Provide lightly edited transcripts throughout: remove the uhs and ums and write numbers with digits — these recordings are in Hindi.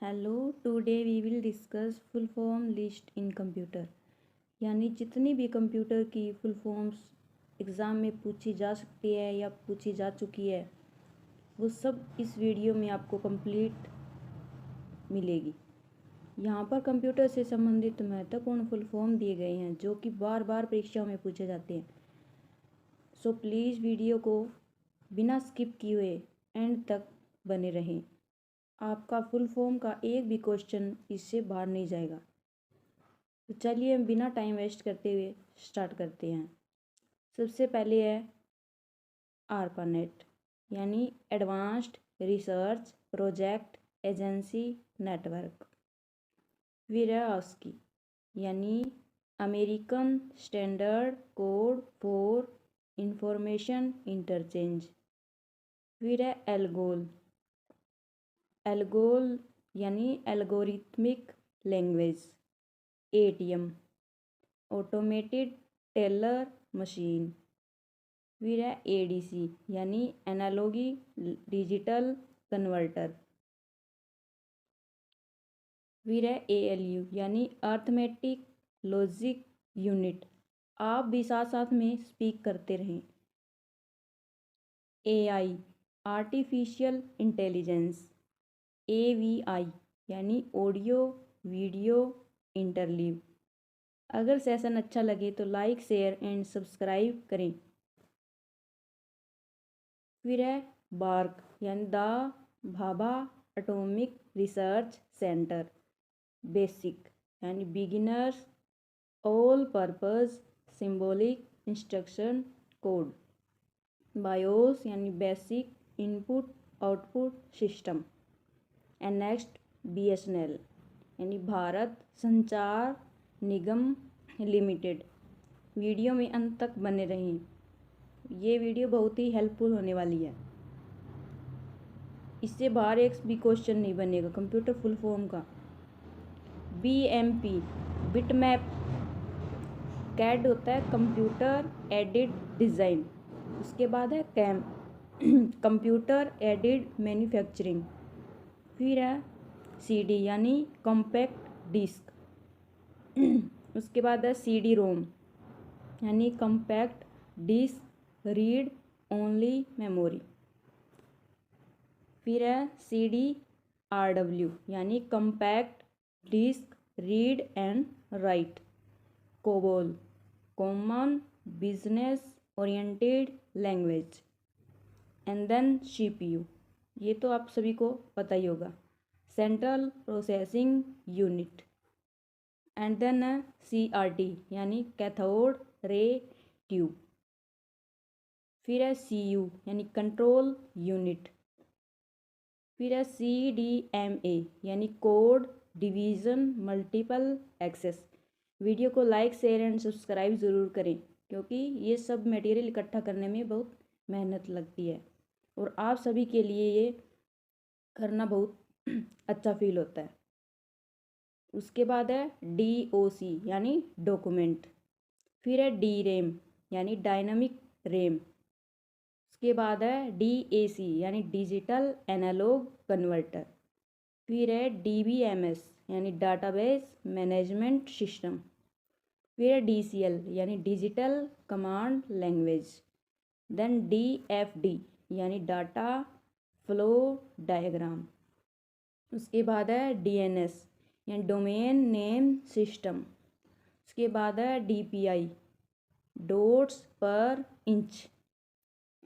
Hello, today we will discuss full form list in computer. यानी जितनी भी कंप्यूटर की फुल फॉर्म्स एग्ज़ाम में पूछी जा सकती है या पूछी जा चुकी है, वो सब इस वीडियो में आपको कंप्लीट मिलेगी। यहाँ पर कंप्यूटर से संबंधित महत्वपूर्ण फुल फॉर्म दिए गए हैं जो कि बार बार परीक्षाओं में पूछे जाते हैं। सो प्लीज़ वीडियो को बिना स्किप किए हुए एंड तक बने रहें। आपका फुल फॉर्म का एक भी क्वेश्चन इससे बाहर नहीं जाएगा। तो चलिए हम बिना टाइम वेस्ट करते हुए स्टार्ट करते हैं। सबसे पहले है ARPANET यानी advanced research project agency network. फिर है ASCII यानी American standard code for information interchange. फिर है एल्गोल यानी algorithmic language. ATM automated teller machine. फिर है ADC यानी एनालॉगी डिजिटल कन्वर्टर। फिर है ALU यानी अर्थमेटिक लॉजिक यूनिट। आप भी साथ साथ में स्पीक करते रहें। AI artificial intelligence. AVI यानी ऑडियो वीडियो इंटरलीव। अगर सेशन अच्छा लगे तो लाइक शेयर एंड सब्सक्राइब करें। फिर है बार्क यानी the Bhabha atomic research centre. BASIC यानी beginners all purpose symbolic instruction code. BIOS यानी basic input output system. And next BSNL यानी भारत संचार निगम लिमिटेड। वीडियो में अंत तक बने रहें, ये वीडियो बहुत ही हेल्पफुल होने वाली है। इससे बाहर एक भी क्वेश्चन नहीं बनेगा कंप्यूटर फुल फॉर्म का। BMP bitmap. कैड होता है कंप्यूटर एडेड डिज़ाइन। उसके बाद है कैम कंप्यूटर एडेड मैन्युफैक्चरिंग। फिर है CD यानी कॉम्पैक्ट डिस्क। उसके बाद है CD-ROM यानी compact disc read only memory. फिर है CD-RW यानी compact disc read and write. COBOL common business oriented language. And then CPU, ये तो आप सभी को पता ही होगा, central processing unit. And then CRT यानी कैथोड रे ट्यूब। फिर है CU यानी कंट्रोल यूनिट। फिर है CDMA यानी code division multiple access. Video को लाइक शेयर एंड सब्सक्राइब ज़रूर करें क्योंकि ये सब मटेरियल इकट्ठा करने में बहुत मेहनत लगती है और आप सभी के लिए ये करना बहुत अच्छा फील होता है। उसके बाद है DOC यानी डॉक्यूमेंट। फिर है DRAM यानी डायनामिक रैम। उसके बाद है DAC यानी डिजिटल एनालॉग कन्वर्टर। फिर है DBMS यानी डाटाबेस मैनेजमेंट सिस्टम। फिर है DCL यानी digital command language. Then DFD यानी डाटा फ्लो डायग्राम। उसके बाद है DNS यानी डोमेन नेम सिस्टम। उसके बाद है DPI dots per inch.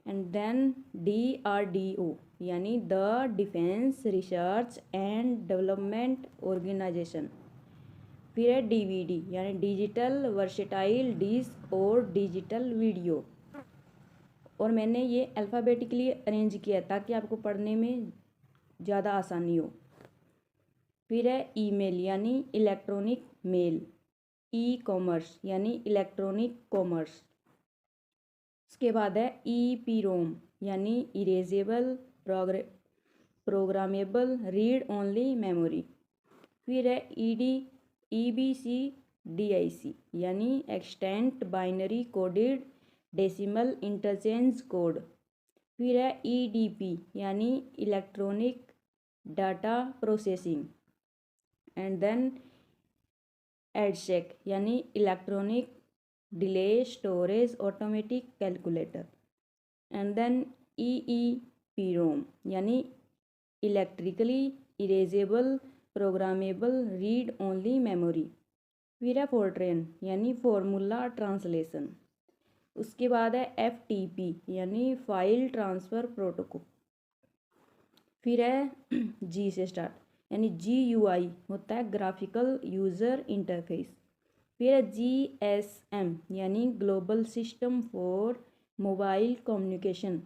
And then DRDO यानी the defence research and development organisation. फिर है DVD यानी डिजिटल वर्सेटाइल डिस्क और डिजिटल वीडियो। और मैंने ये अल्फ़ाबेटिकली अरेंज किया ताकि आपको पढ़ने में ज़्यादा आसानी हो। फिर है ईमेल यानी इलेक्ट्रॉनिक मेल। कॉमर्स यानी इलेक्ट्रॉनिक कॉमर्स। उसके बाद है EPROM यानी erasable programmable read only memory. फिर है EBCDIC यानी extended binary coded decimal interchange code. फिर है EDP यानी electronic data processing. And then EDSAC यानी electronic delay storage automatic calculator, and then EEPROM यानी electrically erasable programmable read only memory. फिर है फोर्ट्रेन यानी फॉर्मूला ट्रांसलेशन। उसके बाद है FTP यानी फाइल ट्रांसफ़र प्रोटोकॉल। फिर है G से स्टार्ट यानी GUI होता है ग्राफिकल यूज़र इंटरफेस। फिर है GSM यानी global system for mobile communication.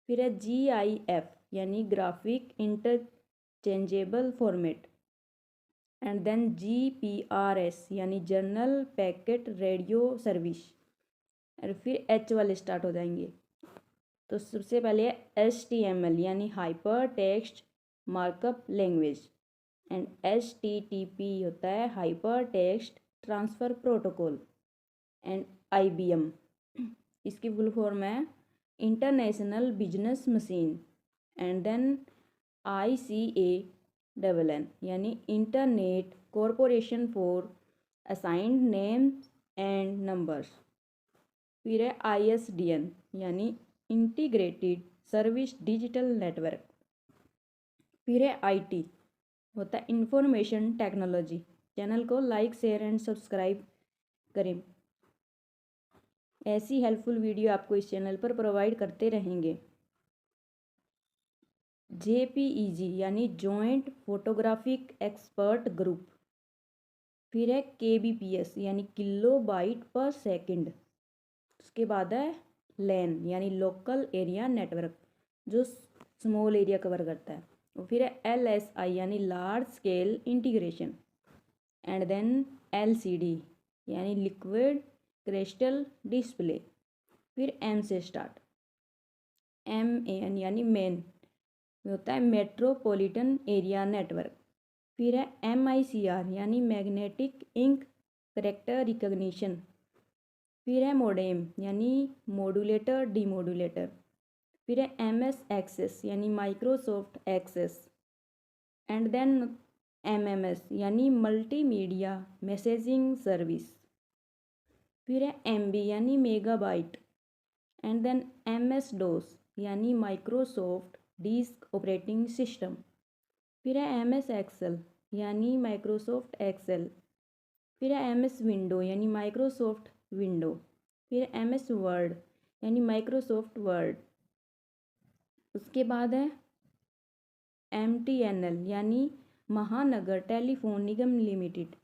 फिर है GIF यानी graphic interchangeable format, and then GPRS यानी जर्नल पैकेट रेडियो सर्विस। और फिर H वाले स्टार्ट हो जाएंगे। तो सबसे पहले है HTML यानी hyper text markup language, and HTTP होता है hyper text transfer protocol, and IBM इसकी फुल फॉर्म है international business machine, and then ICANN यानी internet corporation for assigned names and numbers. फिर है ISDN यानी इंटीग्रेटेड सर्विस डिजिटल नेटवर्क। फिर है IT होता है इंफॉर्मेशन टेक्नोलॉजी। चैनल को लाइक शेयर एंड सब्सक्राइब करें, ऐसी हेल्पफुल वीडियो आपको इस चैनल पर प्रोवाइड करते रहेंगे। JPEG यानी जॉइंट फोटोग्राफिक एक्सपर्ट ग्रुप। फिर है KBPS यानी किलो बाइट पर सेकंड। उसके बाद है LAN यानी लोकल एरिया नेटवर्क जो स्मॉल एरिया कवर करता है। और फिर है LSI यानी large scale integration, and then LCD यानी लिक्विड क्रिस्टल डिस्प्ले। फिर M से स्टार्ट MAN यानी मेन होता है मेट्रोपॉलिटन एरिया नेटवर्क। फिर है MICR यानी मैग्नेटिक इंक करेक्टर रिकग्निशन। फिर है मोडेम यानी मॉड्यूलेटर डीमॉड्यूलेटर। फिर है MS एक्सेस यानी Microsoft Access, and then MMS यानी मल्टीमीडिया मैसेजिंग सर्विस। फिर है MB यानी megabyte, and then MS DOS यानी माइक्रोसॉफ्ट डिस्क ऑपरेटिंग सिस्टम। फिर है MS एक्सेल यानी माइक्रोसॉफ्ट एक्सेल। फिर है MS विंडो यानी माइक्रोसॉफ्ट विंडो। फिर MS वर्ड यानी माइक्रोसॉफ्ट वर्ड। उसके बाद है MTNL यानी महानगर टेलीफोन निगम लिमिटेड।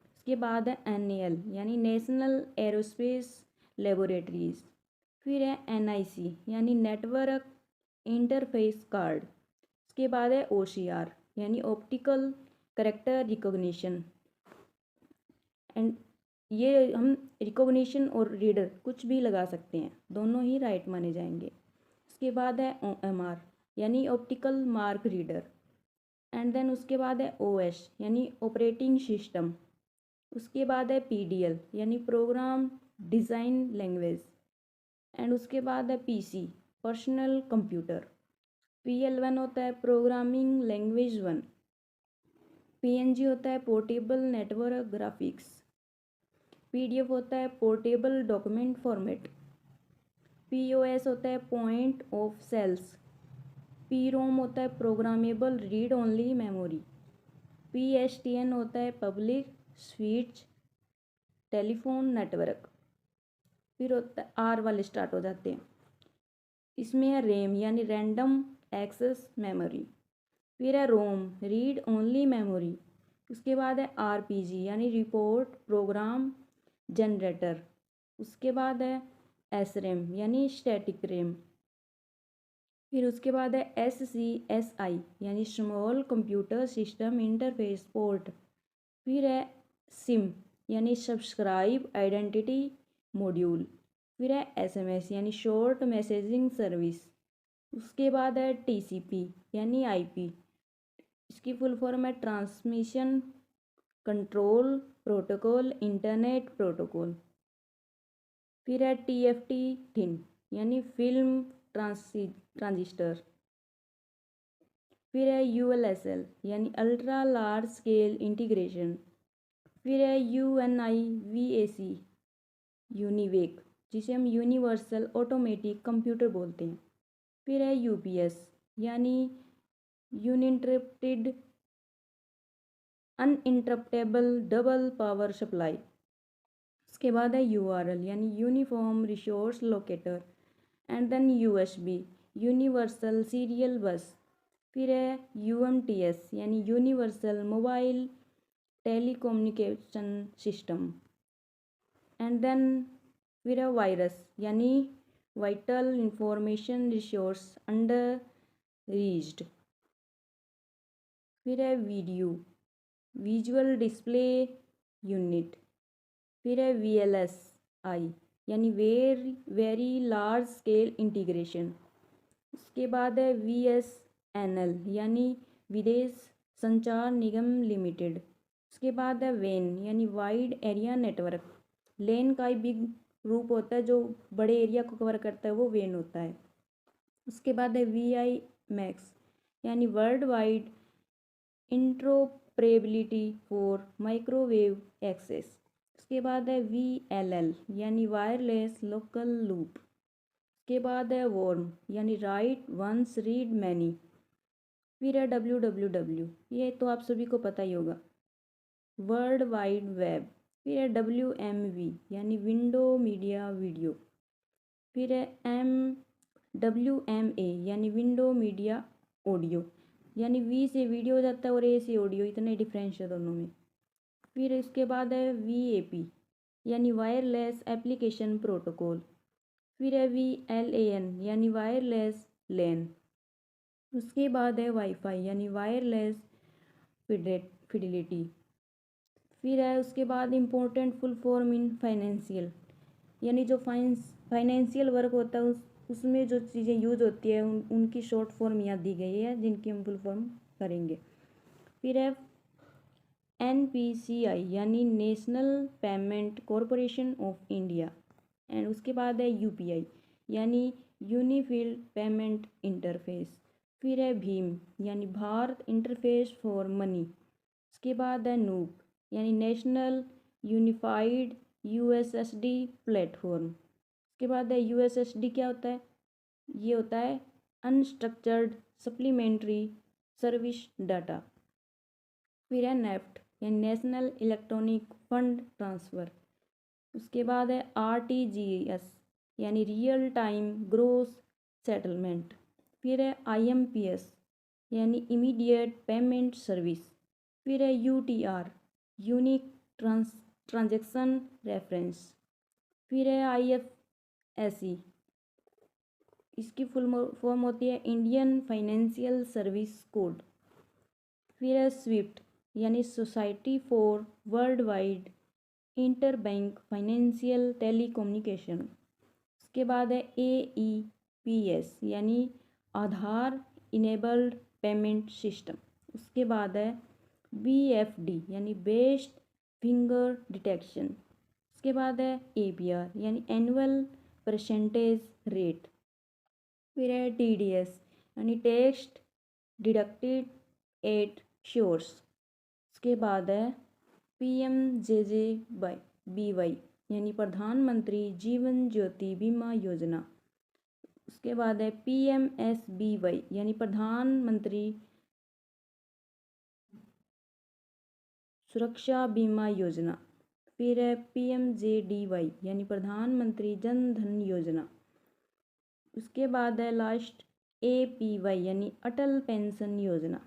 उसके बाद है NAL यानी नेशनल एरोस्पेस लेबोरेटरीज। फिर है NIC यानी नेटवर्क इंटरफेस कार्ड। उसके बाद है OCR यानी ऑप्टिकल करेक्टर रिकॉग्निशन, एंड ये हम रिकॉग्निशन और रीडर कुछ भी लगा सकते हैं, दोनों ही राइट माने जाएंगे। उसके बाद है OMR यानी optical mark reader, and then उसके बाद है OS यानी ऑपरेटिंग सिस्टम। उसके बाद है PDL यानी प्रोग्राम डिज़ाइन लैंग्वेज, एंड उसके बाद है PC पर्सनल कंप्यूटर। PL1 होता है प्रोग्रामिंग लैंग्वेज 1। PNG होता है पोर्टेबल नेटवर्क ग्राफिक्स। PDF होता है पोर्टेबल डॉक्यूमेंट फॉर्मेट। POS होता है पॉइंट ऑफ सेल्स। PROM होता है programmable read only memory. PSTN होता है पब्लिक स्विच टेलीफोन नेटवर्क। फिर होता है R वाले स्टार्ट हो जाते हैं, इसमें है RAM यानी रैंडम एक्सेस मेमोरी। फिर है ROM रीड ओनली मेमोरी। उसके बाद है RPG यानी रिपोर्ट प्रोग्राम जनरेटर। उसके बाद है SRAM यानी स्टैटिक रैम। फिर उसके बाद है SCSI यानी small computer system interface port. फिर है SIM यानी सब्सक्राइब आइडेंटिटी मॉड्यूल। फिर है SMS यानी शॉर्ट मैसेजिंग सर्विस। उसके बाद है TCP यानी IP, इसकी फुल फॉर्म है transmission control protocol internet protocol. फिर है TFT थिन यानी फिल्म ट्रांजिस्टर। फिर है ULSL यानी अल्ट्रा लार्ज स्केल इंटीग्रेशन। फिर है UNIVAC यूनिवेक, जिसे हम यूनिवर्सल ऑटोमेटिक कंप्यूटर बोलते हैं। फिर है UPS यानी uninterrupted uninterruptible double power supply. उसके बाद है URL यानी uniform resource locator. And then USB universal serial bus. फिर है UMTS यानी universal mobile telecommunication system. And then फिर है वायरस यानी vital information resource under reached. फिर है वीडियो विजुअल डिस्प्ले यूनिट। फिर है VLSI यानी वेरी लार्ज स्केल इंटीग्रेशन। उसके बाद है VSNL यानी विदेश संचार निगम लिमिटेड। उसके बाद है WAN यानी वाइड एरिया नेटवर्क। लेन का ही बिग रूप होता है, जो बड़े एरिया को कवर करता है वो WAN होता है। उसके बाद है WiMAX यानी world wide interoperability for microwave access. उसके बाद है VLL यानी वायरलेस लोकल लूप। उसके बाद है वॉर्म यानी राइट वंस रीड मैनी। फिर है WWW, ये तो आप सभी को पता ही होगा, वर्ल्ड वाइड वेब। फिर है WMV यानी विंडो मीडिया वीडियो। फिर है WMA यानी विंडो मीडिया ऑडियो, यानी V से वीडियो हो जाता है और A से ऑडियो, इतने डिफरेंस है दोनों में। फिर इसके बाद है VAP यानी वायरलेस एप्लीकेशन प्रोटोकॉल। फिर है VLAN यानी वायरलेस लैन। उसके बाद है वाईफाई यानी वायरलेस फिडेलिटी। फिर है उसके बाद important full form in financial यानी जो फाइनेंशियल वर्क होता है उसमें जो चीज़ें यूज होती है उनकी शॉर्ट फॉर्म यहाँ दी गई है, जिनकी हम फुल फॉर्म करेंगे। फिर है NPCI यानी national payment corporation of India. And उसके बाद है UPI यानी यूनिफिल्ड पेमेंट इंटरफेस। फिर है भीम यानी भारत इंटरफेस फॉर मनी। उसके बाद है नूप यानी नेशनल यूनिफाइड USSD प्लेटफॉर्म। उसके बाद है USSD क्या होता है, ये होता है अनस्ट्रक्चर्ड सप्लीमेंट्री सर्विस डाटा। फिर है नेफ्ट यानी नेशनल इलेक्ट्रॉनिक फंड ट्रांसफ़र। उसके बाद है RTGS यानी रियल टाइम ग्रोस सेटलमेंट। फिर है IMPS यानी इमीडिएट पेमेंट सर्विस। फिर है UTR यूनिक ट्रांजैक्शन रेफरेंस। फिर है IFSC, इसकी फुल फॉर्म होती है इंडियन फाइनेंशियल सर्विस कोड। फिर है स्विफ्ट यानी society for world wide inter bank financial telecommunication. उसके बाद है AEPS यानी आधार इनेबल्ड पेमेंट सिस्टम। उसके बाद है BFD यानी बेस्ड फिंगर डिटेक्शन। उसके बाद है APR यानी एनुअल परसेंटेज रेट। फिर है TDS यानी टैक्स डिडक्टेड एट श्योर्स। उसके बाद है PMJJBY यानी प्रधानमंत्री जीवन ज्योति बीमा योजना। उसके बाद है PMSBY यानी प्रधानमंत्री सुरक्षा बीमा योजना। फिर है PMJDY यानी प्रधानमंत्री जन धन योजना। उसके बाद है लास्ट APY यानी अटल पेंशन योजना।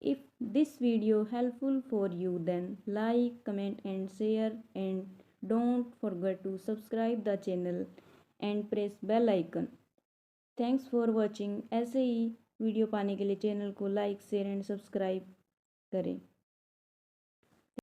If this video helpful for you, then like, comment and share, and don't forget to subscribe the channel and press bell icon. Thanks for watching। ऐसे ही वीडियो पाने के लिए चैनल को लाइक शेयर एंड सब्सक्राइब करें।